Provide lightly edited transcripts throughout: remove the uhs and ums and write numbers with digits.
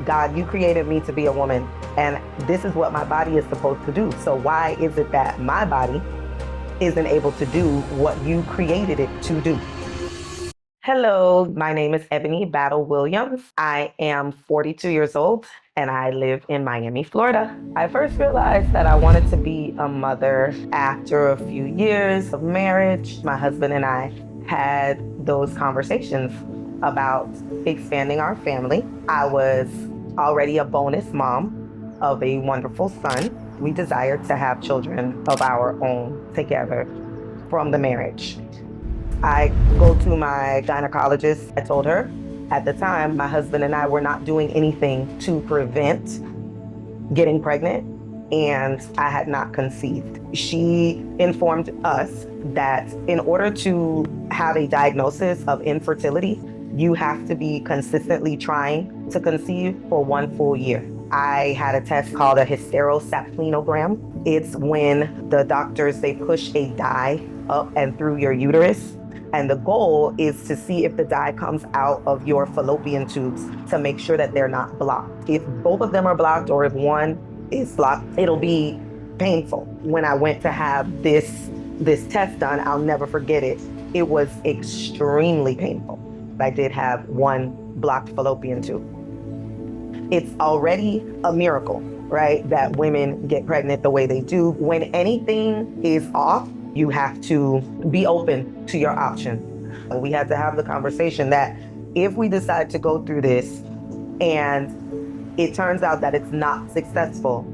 God, you created me to be a woman, and this is what my body is supposed to do. So why is it that my body isn't able to do what you created it to do? Hello, my name is Ebonie Battle Williams. I am 42 years old and I live in Miami, Florida. I first realized that I wanted to be a mother after a few years of marriage. My husband and I had those conversations about expanding our family. I was already a bonus mom of a wonderful son. We desired to have children of our own together from the marriage. I go to my gynecologist. I told her at the time, my husband and I were not doing anything to prevent getting pregnant, and I had not conceived. She informed us that in order to have a diagnosis of infertility, you have to be consistently trying to conceive for 1 full year. I had a test called a hysterosalpingogram. It's when the doctors, they push a dye up and through your uterus. And the goal is to see if the dye comes out of your fallopian tubes to make sure that they're not blocked. If both of them are blocked or if one is blocked, it'll be painful. When I went to have this test done, I'll never forget it. It was extremely painful. I did have one blocked fallopian tube. It's already a miracle, right, that women get pregnant the way they do. When anything is off, you have to be open to your option. We had to have the conversation that if we decide to go through this and it turns out that it's not successful,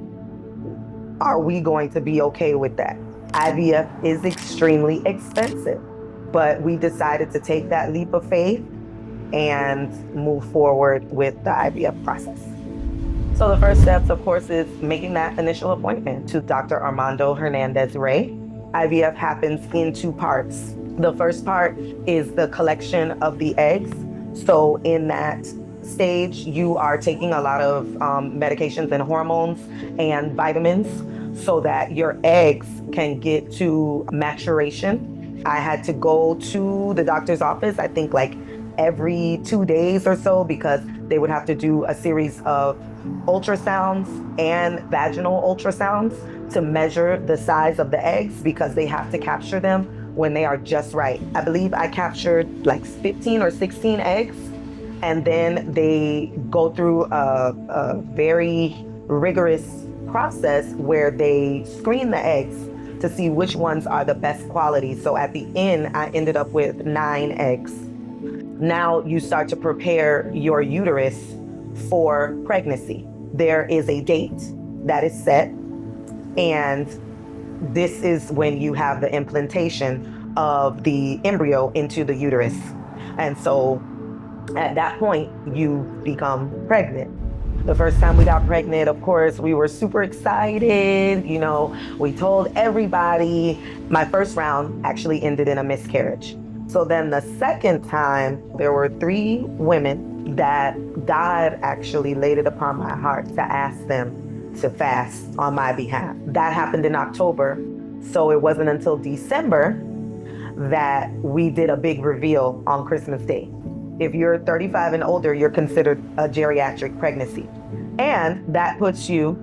are we going to be okay with that? IVF is extremely expensive, but we decided to take that leap of faith and move forward with the IVF process. So the first steps, of course, is making that initial appointment to Dr. Armando Hernandez-Ray. IVF happens in 2 parts. The first part is the collection of the eggs. So in that stage, you are taking a lot of medications and hormones and vitamins so that your eggs can get to maturation. I had to go to the doctor's office, I think like every 2 days or so, because they would have to do a series of ultrasounds and vaginal ultrasounds to measure the size of the eggs, because they have to capture them when they are just right. I believe I captured like 15 or 16 eggs, and then they go through a very rigorous process where they screen the eggs to see which ones are the best quality. So at the end, I ended up with 9 eggs. Now you start to prepare your uterus for pregnancy. There is a date that is set, and this is when you have the implantation of the embryo into the uterus. And so at that point, you become pregnant. The first time we got pregnant, of course, we were super excited. You know, we told everybody. My first round actually ended in a miscarriage. So then the second time, there were 3 women that God actually laid it upon my heart to ask them to fast on my behalf. That happened in October. So it wasn't until December that we did a big reveal on Christmas Day. If you're 35 and older, you're considered a geriatric pregnancy. And that puts you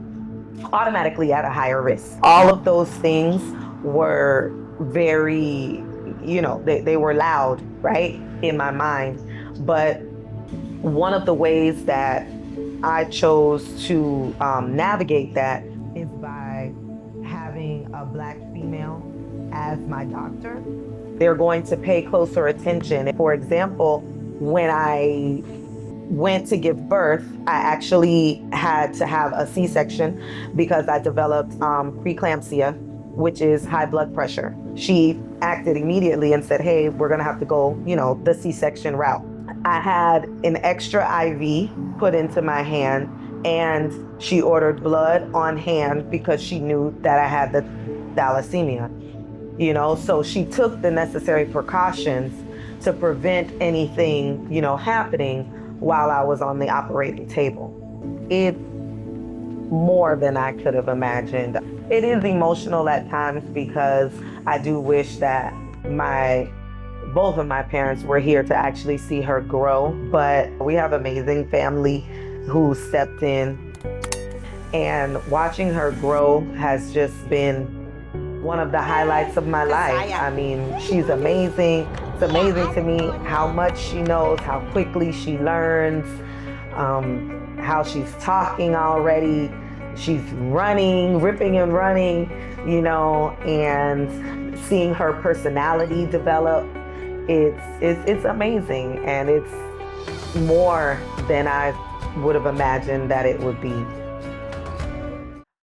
automatically at a higher risk. All of those things were very, they were loud, right, in my mind. But one of the ways that I chose to navigate that is by having a Black female as my doctor. They're going to pay closer attention. For example, when I went to give birth, I actually had to have a C-section because I developed preeclampsia, which is high blood pressure. She acted immediately and said, hey, we're gonna have to go, the C-section route. I had an extra IV put into my hand, and she ordered blood on hand because she knew that I had the thalassemia, so she took the necessary precautions to prevent anything, happening while I was on the operating table. It's more than I could have imagined. It is emotional at times because I do wish that both of my parents were here to actually see her grow, but we have amazing family who stepped in, and watching her grow has just been one of the highlights of my life. I mean, she's amazing. It's amazing to me how much she knows, how quickly she learns, how she's talking already. She's running, ripping and running, you know, and seeing her personality develop. It's amazing, and it's more than I would have imagined that it would be.